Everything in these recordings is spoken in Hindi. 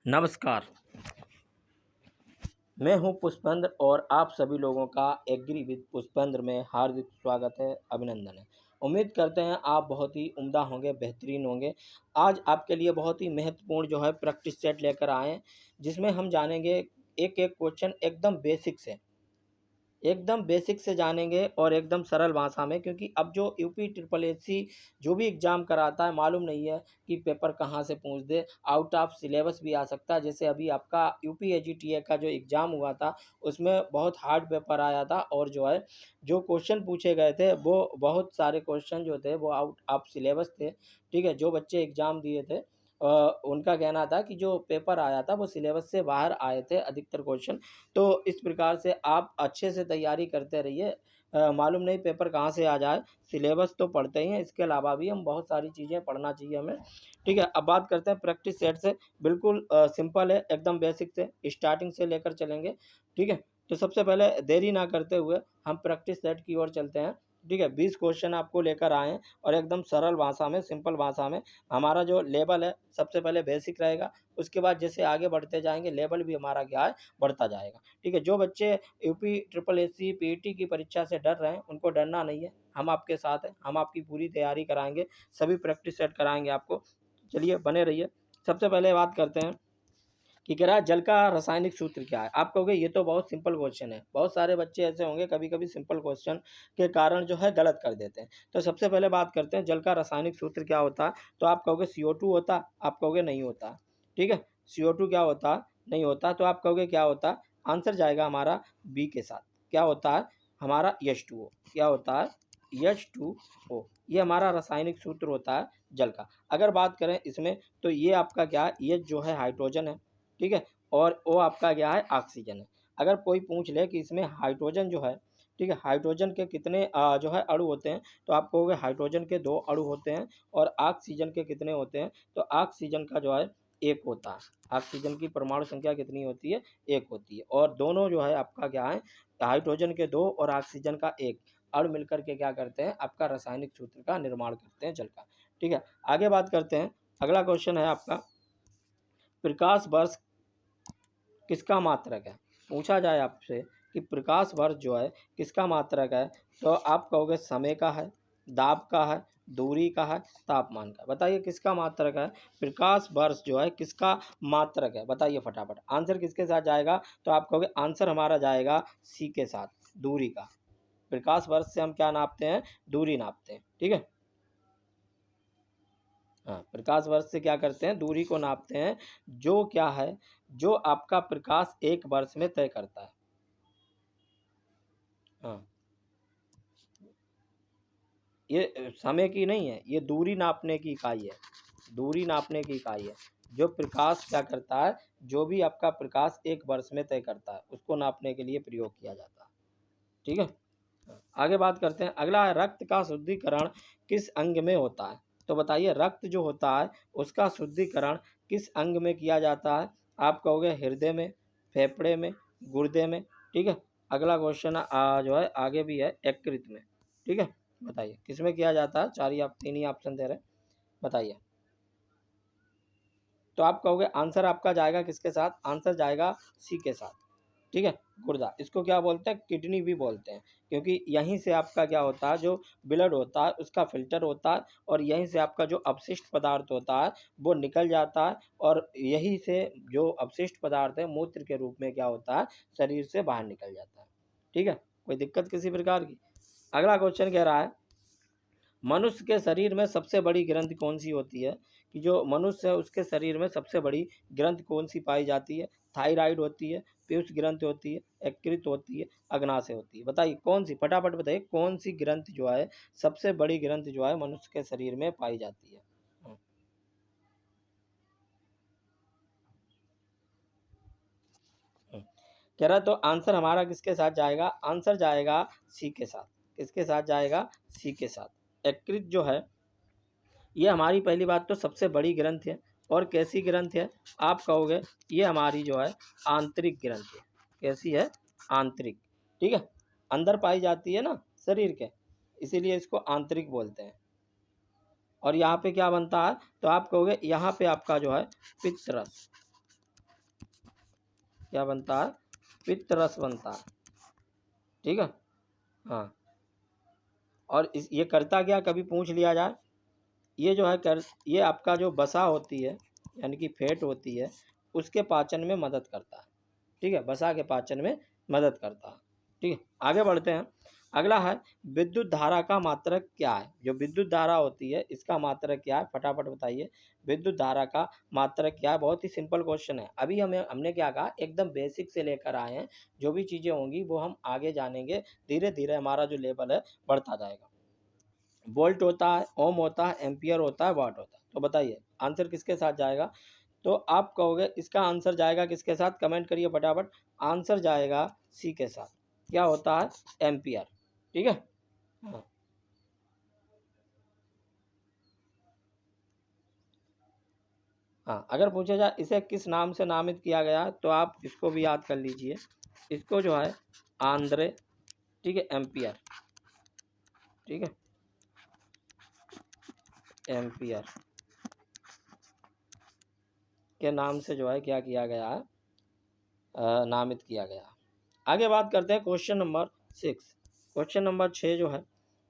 नमस्कार, मैं हूं पुष्पेंद्र और आप सभी लोगों का एग्री विद पुष्पेंद्र में हार्दिक स्वागत है, अभिनंदन है। उम्मीद करते हैं आप बहुत ही उम्दा होंगे, बेहतरीन होंगे। आज आपके लिए बहुत ही महत्वपूर्ण जो है प्रैक्टिस सेट लेकर आए हैं, जिसमें हम जानेंगे एक-एक क्वेश्चन एकदम बेसिक से जानेंगे और एकदम सरल भाषा में, क्योंकि अब जो यूपी ट्रिपल एससी जो भी एग्ज़ाम कराता है, मालूम नहीं है कि पेपर कहाँ से पूछ दे, आउट ऑफ सिलेबस भी आ सकता है। जैसे अभी आपका यूपी एजीटीए का जो एग्ज़ाम हुआ था, उसमें बहुत हार्ड पेपर आया था और जो है जो क्वेश्चन पूछे गए थे वो बहुत सारे क्वेश्चन जो थे वो आउट ऑफ सिलेबस थे। ठीक है, जो बच्चे एग्ज़ाम दिए थे उनका कहना था कि जो पेपर आया था वो सिलेबस से बाहर आए थे अधिकतर क्वेश्चन। तो इस प्रकार से आप अच्छे से तैयारी करते रहिए। मालूम नहीं पेपर कहाँ से आ जाए, सिलेबस तो पढ़ते ही हैं, इसके अलावा भी हम बहुत सारी चीज़ें पढ़ना चाहिए हमें। ठीक है, अब बात करते हैं प्रैक्टिस सेट से। बिल्कुल सिंपल है, एकदम बेसिक से स्टार्टिंग से लेकर चलेंगे। ठीक है, तो सबसे पहले देरी ना करते हुए हम प्रैक्टिस सेट की ओर चलते हैं। ठीक है, 20 क्वेश्चन आपको लेकर आए हैं और एकदम सरल भाषा में, सिंपल भाषा में। हमारा जो लेवल है सबसे पहले बेसिक रहेगा, उसके बाद जैसे आगे बढ़ते जाएँगे लेवल भी हमारा क्या है बढ़ता जाएगा। ठीक है, जो बच्चे यूपी ट्रिपल एससी पीईटी की परीक्षा से डर रहे हैं, उनको डरना नहीं है, हम आपके साथ हैं, हम आपकी पूरी तैयारी कराएँगे, सभी प्रैक्टिस सेट कराएँगे आपको। चलिए बने रहिए। सबसे पहले बात करते हैं कि कह रहा है जल का रासायनिक सूत्र क्या है? आप कहोगे ये तो बहुत सिंपल क्वेश्चन है। बहुत सारे बच्चे ऐसे होंगे कभी-कभी सिंपल क्वेश्चन के कारण जो है गलत कर देते हैं। तो सबसे पहले बात करते हैं जल का रासायनिक सूत्र क्या होता है? तो आप कहोगे CO2 होता है, आप कहोगे नहीं होता। ठीक है? CO2 क्या होता है? नहीं होता, तो आप कहोगे क्या होता है? आंसर जाएगा हमारा बी के साथ। क्या होता है? हमारा H2O। क्या होता है? H2O। ये हमारा रासायनिक सूत्र होता है जल का। अगर बात करें इसमें तो ये आपका क्या है? ये जो है हाइड्रोजन है। ठीक है, और वो आपका क्या है ऑक्सीजन है। अगर कोई पूछ ले कि इसमें हाइड्रोजन जो है, ठीक है, हाइड्रोजन के कितने जो है अणु होते हैं, तो आप कहोगे हाइड्रोजन के 2 अणु होते हैं और ऑक्सीजन के कितने होते हैं, तो ऑक्सीजन का जो है 1 होता है। ऑक्सीजन की परमाणु संख्या कितनी होती है? 1 होती है और दोनों जो है आपका क्या है, हाइड्रोजन के 2 और ऑक्सीजन का 1 अणु मिलकर के क्या करते हैं, आपका रासायनिक सूत्र का निर्माण करते हैं जल का। ठीक है, आगे बात करते हैं। अगला क्वेश्चन है आपका, प्रकाश वर्ष किसका मात्रक है? पूछा जाए आपसे कि प्रकाश वर्ष जो है किसका मात्रक है, तो आप कहोगे समय का है, दाब का है, दूरी का है, तापमान का। बताइए किसका मात्रक है? प्रकाश वर्ष जो है किसका मात्रक है? बताइए फटाफट। आंसर किसके साथ जाएगा? तो आप कहोगे आंसर हमारा जाएगा सी के साथ, दूरी का। प्रकाश वर्ष से हम क्या नापते हैं? दूरी नापते हैं। ठीक है, हाँ, प्रकाश वर्ष से क्या करते हैं? दूरी को नापते हैं। जो क्या है, जो आपका प्रकाश 1 वर्ष में तय करता है। हाँ, ये समय की नहीं है, ये दूरी नापने की इकाई है। दूरी नापने की इकाई है। जो प्रकाश क्या करता है, जो भी आपका प्रकाश 1 वर्ष में तय करता है, उसको नापने के लिए प्रयोग किया जाता है। ठीक है? आगे बात करते हैं। अगला है रक्त का शुद्धिकरण किस अंग में होता है? तो बताइए रक्त जो होता है उसका शुद्धिकरण किस अंग में किया जाता है? आप कहोगे हृदय में, फेफड़े में, गुर्दे में। ठीक है, अगला क्वेश्चन जो है आगे भी है यकृत में। ठीक है, बताइए किस में किया जाता है? 4 ही आप 3 ही ऑप्शन दे रहे हैं, बताइए। तो आप कहोगे आंसर आपका जाएगा किसके साथ? आंसर जाएगा सी के साथ। ठीक है, गुर्दा, इसको क्या बोलते हैं? किडनी भी बोलते हैं, क्योंकि यहीं से आपका क्या होता है, जो ब्लड होता है उसका फिल्टर होता है और यहीं से आपका जो अपशिष्ट पदार्थ होता है वो निकल जाता है और यहीं से जो अपशिष्ट पदार्थ है मूत्र के रूप में क्या होता है, शरीर से बाहर निकल जाता है। ठीक है, कोई दिक्कत किसी प्रकार की? अगला क्वेश्चन कह रहा है मनुष्य के शरीर में सबसे बड़ी ग्रंथि कौन सी होती है? कि जो मनुष्य है उसके शरीर में सबसे बड़ी ग्रंथि कौन सी पाई जाती है? थायराइड होती है, पीयूष ग्रंथि होती है, यकृत होती है, अग्नाशय होती है। बताइए कौन सी, फटाफट बताइए कौन सी ग्रंथि जो है सबसे बड़ी ग्रंथि जो है मनुष्य के शरीर में पाई जाती है? हम्म, हम्म। कह रहा तो आंसर हमारा किसके साथ जाएगा? आंसर जाएगा सी के साथ। किसके साथ जाएगा? सी के साथ। यकृत जो है ये हमारी पहली बात तो सबसे बड़ी ग्रंथि है और कैसी ग्रंथि है? आप कहोगे ये हमारी जो है आंतरिक ग्रंथि है। कैसी है? आंतरिक। ठीक है, अंदर पाई जाती है ना शरीर के, इसीलिए इसको आंतरिक बोलते हैं। और यहाँ पे क्या बनता है? तो आप कहोगे यहाँ पे आपका जो है पित्त रस, क्या बनता है, पित्तरस बनता है, ठीक है। हाँ, और इस ये करता क्या, कभी पूछ लिया जाए, ये जो है ये आपका जो वसा होती है यानी कि फैट होती है, उसके पाचन में मदद करता है, ठीक है, वसा के पाचन में मदद करता है, ठीक है। आगे बढ़ते हैं। अगला है विद्युत धारा का मात्रक क्या है। जो विद्युत धारा होती है इसका मात्रक क्या है, फटाफट बताइए। विद्युत धारा का मात्रक क्या है, बहुत ही सिंपल क्वेश्चन है। अभी हमने क्या कहा, एकदम बेसिक से लेकर आए हैं, जो भी चीज़ें होंगी वो हम आगे जानेंगे, धीरे धीरे हमारा जो लेवल है बढ़ता जाएगा। वोल्ट होता है, ओम होता है, एम्पियर होता है, वाट होता है। तो बताइए आंसर किसके साथ जाएगा। तो आप कहोगे इसका आंसर जाएगा किसके साथ, कमेंट करिए फटाफट। आंसर जाएगा सी के साथ। क्या होता है, एम्पियर, ठीक है। हाँ, हाँ, अगर पूछा जाए इसे किस नाम से नामित किया गया है, तो आप इसको भी याद कर लीजिए। इसको जो है आंद्रे, ठीक है, एम्पियर, ठीक है, एम्पियर के नाम से जो है क्या किया गया है, नामित किया गया। आगे बात करते हैं क्वेश्चन नंबर 6। क्वेश्चन नंबर 6 जो है,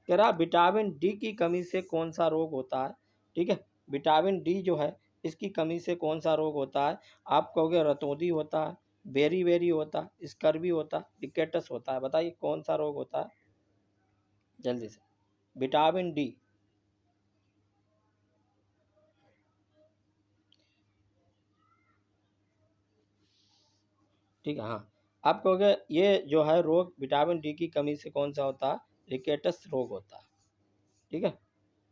कह रहा विटामिन डी की कमी से कौन सा रोग होता है, ठीक है। विटामिन डी जो है इसकी कमी से कौन सा रोग होता है। आप कहोगे रतौंधी होता है, बेरी बेरी होता है, स्कर्वी होता है, रिकेटस होता है। बताइए कौन सा रोग होता है, जल्दी से। विटामिन डी, ठीक है। हाँ, आप कहोगे ये जो है रोग विटामिन डी की कमी से कौन सा होता है, रिकेटस रोग होता है, ठीक है।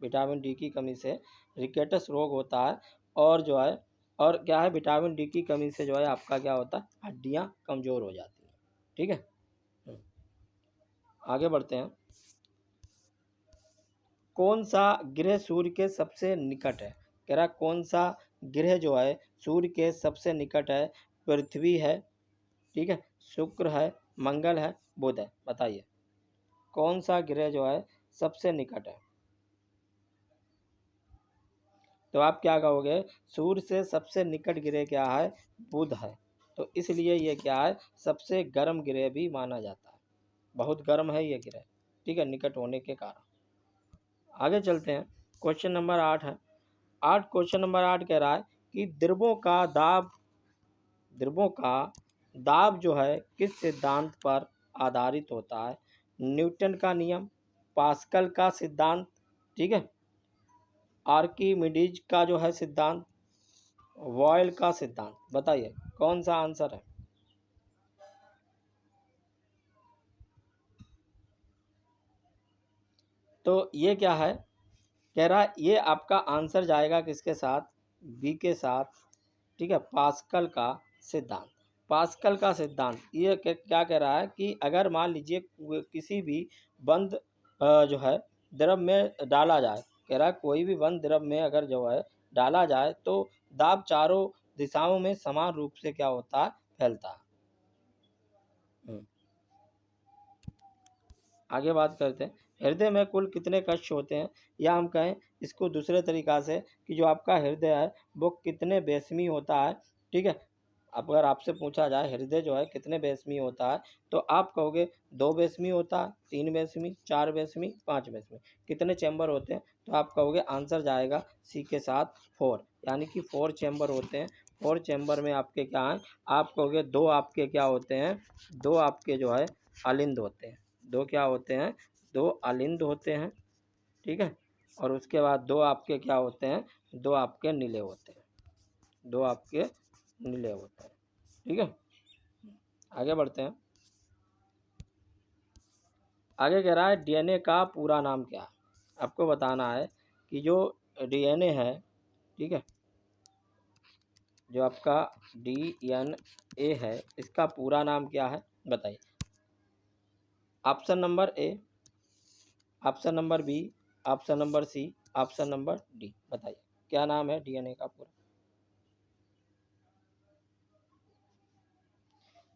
विटामिन डी की कमी से रिकेटस रोग होता है। और जो है, और क्या है, विटामिन डी की कमी से जो है आपका क्या होता है, हड्डियाँ कमज़ोर हो जाती हैं, ठीक है। हम्म, आगे बढ़ते हैं। कौन सा ग्रह सूर्य के सबसे निकट है। कह रहा कौन सा ग्रह जो है सूर्य के सबसे निकट है। पृथ्वी है, ठीक है, शुक्र है, मंगल है, बुध है। बताइए कौन सा ग्रह जो है सबसे निकट है। तो आप क्या कहोगे, सूर्य से सबसे निकट ग्रह क्या है, बुध है। तो इसलिए ये क्या है, सबसे गर्म ग्रह भी माना जाता है, बहुत गर्म है ये ग्रह, ठीक है, निकट होने के कारण। आगे चलते हैं। क्वेश्चन नंबर 8 है। क्वेश्चन नंबर 8 कह रहा है कि द्रवों का दाब जो है किस सिद्धांत पर आधारित होता है। न्यूटन का नियम, पास्कल का सिद्धांत, ठीक है, आर्किमिडीज का जो है सिद्धांत, वॉयल का सिद्धांत। बताइए कौन सा आंसर है। तो ये क्या है, कह रहा है ये आपका आंसर जाएगा किसके साथ, बी के साथ, ठीक है, पास्कल का सिद्धांत। पास्कल का सिद्धांत ये क्या कह रहा है कि अगर मान लीजिए किसी भी बंद जो है द्रव में डाला जाए, कह रहा है कोई भी बंद द्रव में अगर जो है डाला जाए तो दाब चारों दिशाओं में समान रूप से क्या होता है, फैलता है। हम्म, आगे बात करते हैं। हृदय में कुल कितने कक्ष होते हैं, या हम कहें इसको दूसरे तरीक़ा से कि जो आपका हृदय है वो कितने बेसमी होता है, ठीक है। अगर आपसे पूछा जाए हृदय जो है कितने बेसमी होता है, तो आप कहोगे 2 बेसमी होता है, 3 बेसमी, 4 बेसमी, 5 बेसमी। कितने चैम्बर होते हैं, तो आप कहोगे आंसर जाएगा सी के साथ 4, यानी कि 4 चैम्बर होते हैं। 4 चैम्बर में आपके क्या हैं, आप कहोगे 2 आपके क्या होते हैं, 2 आपके जो है अलिंद होते हैं। 2 क्या होते हैं, 2 अलिंद होते हैं, ठीक है। और उसके बाद 2 आपके क्या होते हैं, 2 आपके नीले होते हैं, 2 आपके नीले होते हैं, ठीक है। आगे बढ़ते हैं। आगे कह रहा है डीएनए का पूरा नाम क्या है। आपको बताना है कि जो डीएनए है, ठीक है, जो आपका डीएनए है इसका पूरा नाम क्या है, बताइए। Option number A, option number B, option number C, option number D. बताइए क्या नाम है डीएनए का पूरा।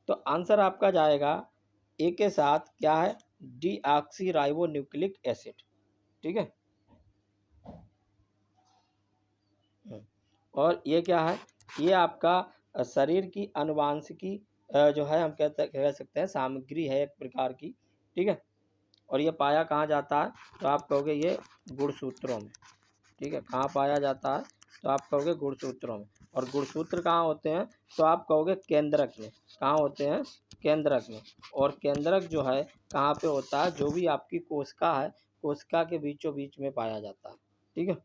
तो आंसर आपका जाएगा ए के साथ क्या है, डीऑक्सी राइबो न्यूक्लिक एसिड, ठीक है। और ये क्या है, ये आपका शरीर की अनुवांशिकी जो है हम कह सकते हैं सामग्री है एक प्रकार की, ठीक है। और ये पाया कहाँ जाता है, तो आप कहोगे ये गुणसूत्रों में, ठीक है। कहाँ पाया जाता है, तो आप कहोगे गुणसूत्रों में। और गुणसूत्र कहाँ होते हैं, तो आप कहोगे केंद्रक में। कहाँ होते हैं, केंद्रक में। और केंद्रक जो है कहाँ पे होता है, जो भी आपकी कोशिका है, कोशिका के बीचों बीच में पाया जाता है, ठीक है।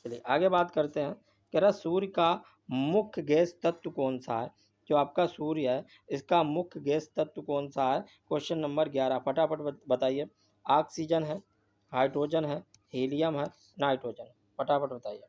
चलिए आगे बात करते हैं। कह रहा सूर्य का मुख्य गैस तत्व कौन सा है, जो आपका सूर्य है इसका मुख्य गैस तत्व कौन सा है। क्वेश्चन नंबर 11 फटाफट बताइए। ऑक्सीजन है, हाइड्रोजन है, हीलियम है, नाइट्रोजन, फटाफट बताइए।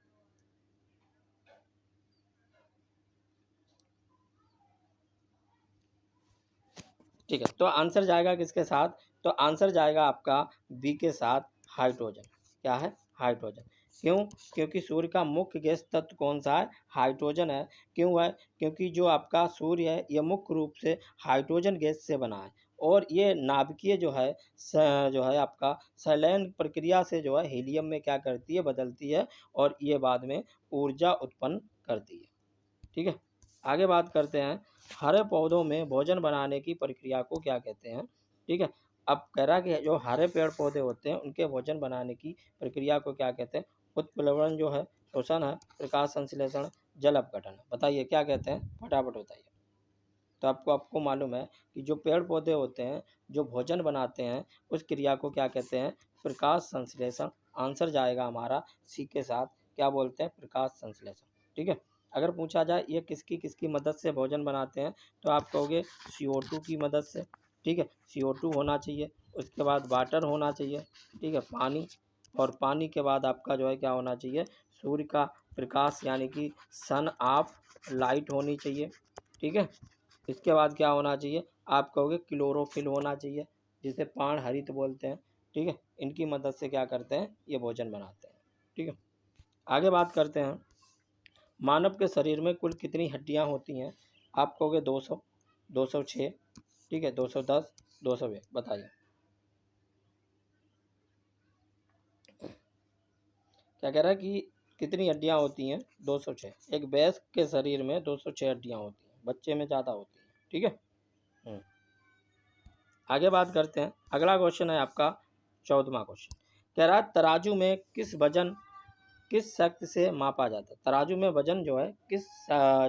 ठीक है, तो आंसर जाएगा किसके साथ, तो आंसर जाएगा आपका बी के साथ, हाइड्रोजन। क्या है, हाइड्रोजन। क्यों, क्योंकि सूर्य का मुख्य गैस तत्व कौन सा है, हाइड्रोजन है। क्यों है, क्योंकि जो आपका सूर्य है यह मुख्य रूप से हाइड्रोजन गैस से बना है। और ये नाभिकीय जो है आपका संलयन प्रक्रिया से जो है हीलियम में क्या करती है, बदलती है, और ये बाद में ऊर्जा उत्पन्न करती है, ठीक है। आगे बात करते हैं, हरे पौधों में भोजन बनाने की प्रक्रिया को क्या कहते हैं, ठीक है। अब कह रहा कि जो हरे पेड़ पौधे होते हैं उनके भोजन बनाने की प्रक्रिया को क्या कहते हैं, उत्प्लवन जो है, श्वसन है, प्रकाश संश्लेषण, जल अपघटन। बताइए क्या कहते हैं, फटाफट बताइए। तो आपको मालूम है कि जो पेड़ पौधे होते हैं जो भोजन बनाते हैं उस क्रिया को क्या कहते हैं, प्रकाश संश्लेषण। आंसर जाएगा हमारा सी के साथ, क्या बोलते हैं, प्रकाश संश्लेषण, ठीक है। अगर पूछा जाए ये किसकी किसकी मदद से भोजन बनाते हैं, तो आप कहोगे CO2 की मदद से, ठीक है। CO2 होना चाहिए, उसके बाद वाटर होना चाहिए, ठीक है, पानी। और पानी के बाद आपका जो है क्या होना चाहिए, सूर्य का प्रकाश यानी कि सन ऑफ लाइट होनी चाहिए, ठीक है। इसके बाद क्या होना चाहिए, आप कहोगे क्लोरोफिल होना चाहिए, जिसे पाण हरित बोलते हैं, ठीक है। इनकी मदद से क्या करते हैं, ये भोजन बनाते हैं, ठीक है। आगे बात करते हैं, मानव के शरीर में कुल कितनी हड्डियां होती हैं। आप कहोगे 200, 206, ठीक है, 210, 201, बताइए। क्या कह रहा है कि कितनी हड्डियां होती हैं, 206। एक वयस्क के शरीर में 206 हड्डियां होती हैं, बच्चे में ज़्यादा होती हैं, ठीक है। आगे बात करते हैं, अगला क्वेश्चन है आपका 14वां क्वेश्चन। कह रहा है तराजू में किस वजन किस शक्ति से मापा जाता है। तराजू में वजन जो है किस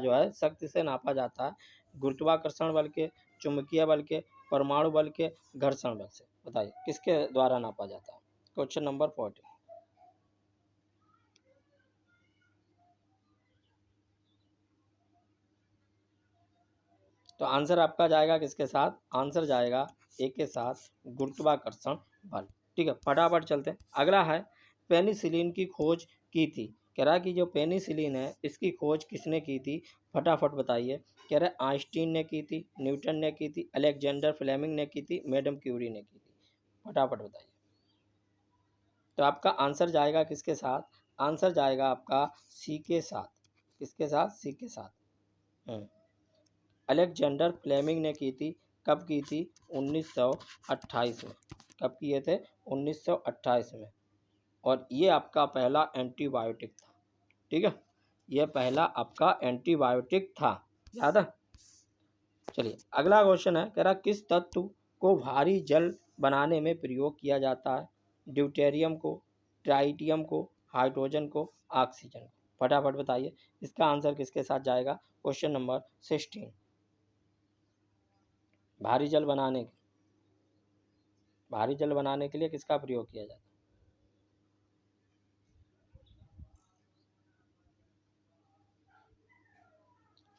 जो है शक्ति से नापा जाता है। गुरुत्वाकर्षण बल के, चुंबकीय बल के, परमाणु बल के, घर्षण बल से। बताइए किसके द्वारा नापा जाता है। Question number 14। तो आंसर आपका जाएगा किसके साथ, आंसर जाएगा ए के साथ, गुरुत्वाकर्षण बल, ठीक है। फटाफट चलते हैं, अगला है पेनिसिलिन की खोज की थी। कह रहा है कि जो पेनिसिलिन है इसकी खोज किसने की थी, फटाफट बताइए। कह रहा है आइंस्टीन ने की थी, न्यूटन ने की थी, अलेक्जेंडर फ्लेमिंग ने की थी, मैडम क्यूरी ने की थी, फटाफट बताइए। तो आपका आंसर जाएगा किसके साथ, आंसर जाएगा आपका सी के साथ, किसके साथ, सी के साथ। अलेक्जेंडर फ्लेमिंग ने की थी, कब की थी, 1928 में। कब किए थे, 1928 में। और ये आपका पहला एंटीबायोटिक था, ठीक है। ये पहला आपका एंटीबायोटिक था, याद है। चलिए अगला क्वेश्चन है, कह रहा किस तत्व को भारी जल बनाने में प्रयोग किया जाता है। ड्यूटेरियम को, ट्राइटियम को, हाइड्रोजन को, ऑक्सीजन को, फटाफट बताइए। इसका आंसर किसके साथ जाएगा, क्वेश्चन नंबर 16। भारी जल बनाने भारी जल बनाने के लिए किसका प्रयोग किया जाता है।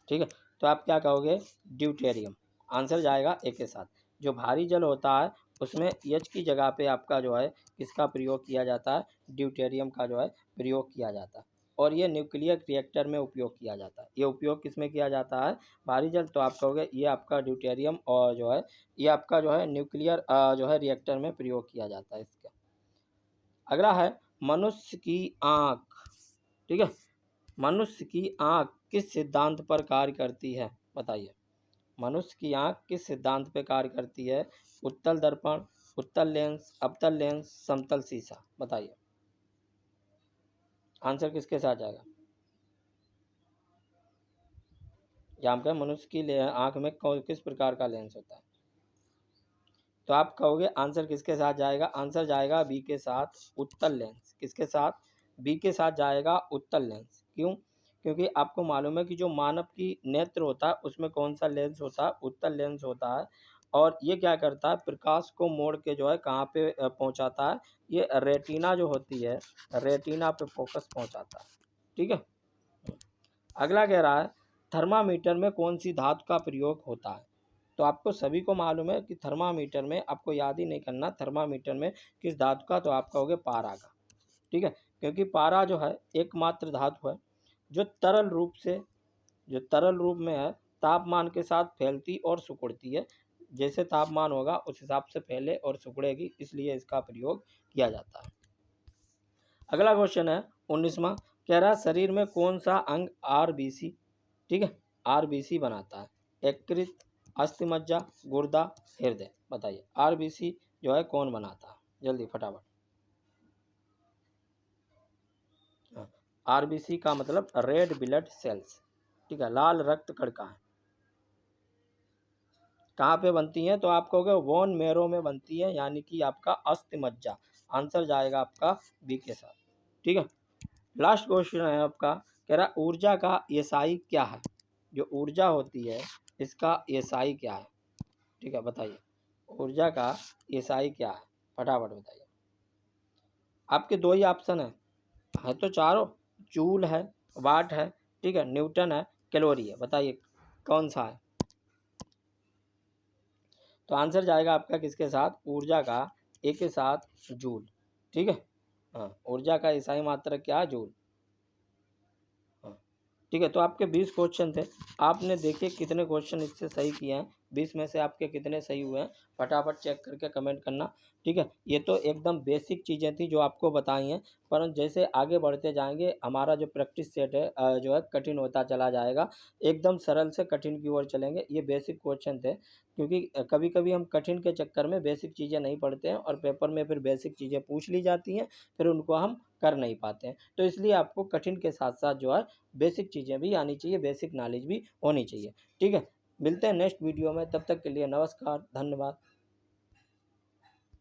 ठीक है, तो आप क्या कहोगे, ड्यूटेरियम। आंसर जाएगा ए के साथ। जो भारी जल होता है उसमें एच की जगह पे आपका जो है किसका प्रयोग किया जाता है, ड्यूटेरियम का जो है प्रयोग किया जाता है। और ये न्यूक्लियर रिएक्टर में उपयोग किया जाता है। ये उपयोग किस में किया जाता है, भारी जल। तो आप कहोगे ये आपका ड्यूटेरियम, और जो है ये आपका जो है न्यूक्लियर जो है रिएक्टर में प्रयोग किया जाता है इसका। अगला है मनुष्य की आँख, ठीक है। मनुष्य की आँख किस सिद्धांत पर कार्य करती है, बताइए। मनुष्य की आँख किस सिद्धांत पर कार्य करती है। उत्तल दर्पण, उत्तल लेंस, अवतल लेंस, समतल शीशा, बताइए। आंसर किसके साथ जाएगा, यहाँ पे मनुष्य की आँख में किस प्रकार का लेंस होता है? तो आप कहोगे आंसर किसके साथ जाएगा? आंसर जाएगा बी के साथ, उत्तल लेंस। किसके साथ? बी के साथ जाएगा, उत्तल लेंस। क्यों? क्योंकि आपको मालूम है कि जो मानव की नेत्र होता है उसमें कौन सा लेंस होता है? उत्तल लेंस होता है। और ये क्या करता है? प्रकाश को मोड़ के जो है कहाँ पे पहुँचाता है? ये रेटिना जो होती है, रेटिना पे फोकस पहुँचाता है। ठीक है। अगला कह रहा है थर्मामीटर में कौन सी धातु का प्रयोग होता है? तो आपको सभी को मालूम है कि थर्मामीटर में, आपको याद ही नहीं करना थर्मामीटर में किस धातु का, तो आप कहोगे पारा का। ठीक है, क्योंकि पारा जो है एकमात्र धातु है जो तरल रूप में है, तापमान के साथ फैलती और सिकुड़ती है। जैसे तापमान होगा उस हिसाब से फैले और सिकुड़ेगी, इसलिए इसका प्रयोग किया जाता है। अगला क्वेश्चन है 19वां, कह रहा है शरीर में कौन सा अंग आरबीसी, ठीक है, आरबीसी बनाता है? यकृत, अस्थिमज्जा, गुर्दा, हृदय। बताइए आरबीसी जो है कौन बनाता है? जल्दी फटाफट। आरबीसी का मतलब रेड ब्लड सेल्स, ठीक है, लाल रक्त कणिकाएं। कहाँ पे बनती हैं? तो आप कहोगे बोन मैरो में बनती है, यानी कि आपका अस्थिमज्जा। आंसर जाएगा आपका बी के साथ। ठीक है, लास्ट क्वेश्चन है आपका, कह रहा ऊर्जा का एसआई क्या है? जो ऊर्जा होती है इसका एसआई क्या है? ठीक है, बताइए ऊर्जा का एसआई क्या है? फटाफट बताइए। आपके दो ही ऑप्शन है तो चारों, जूल है, वाट है, ठीक है, न्यूटन है, कैलोरी है। बताइए कौन सा है? तो आंसर जाएगा आपका किसके साथ? ऊर्जा का एक के साथ जूल। ठीक है, हाँ, ऊर्जा का ईसाई मात्रक क्या है? जूल। हाँ, ठीक है, तो आपके 20 क्वेश्चन थे, आपने देखिए कितने क्वेश्चन इससे सही किए हैं, 20 में से आपके कितने सही हुए हैं, फटाफट चेक करके कमेंट करना। ठीक है, ये तो एकदम बेसिक चीज़ें थी जो आपको बताई हैं, परंतु जैसे आगे बढ़ते जाएंगे हमारा जो प्रैक्टिस सेट है जो है कठिन होता चला जाएगा, एकदम सरल से कठिन की ओर चलेंगे। ये बेसिक क्वेश्चन थे, क्योंकि कभी कभी हम कठिन के चक्कर में बेसिक चीज़ें नहीं पढ़ते हैं और पेपर में फिर बेसिक चीज़ें पूछ ली जाती हैं, फिर उनको हम कर नहीं पाते हैं। तो इसलिए आपको कठिन के साथ साथ जो है बेसिक चीज़ें भी आनी चाहिए, बेसिक नॉलेज भी होनी चाहिए। ठीक है, मिलते हैं नेक्स्ट वीडियो में, तब तक के लिए नमस्कार, धन्यवाद।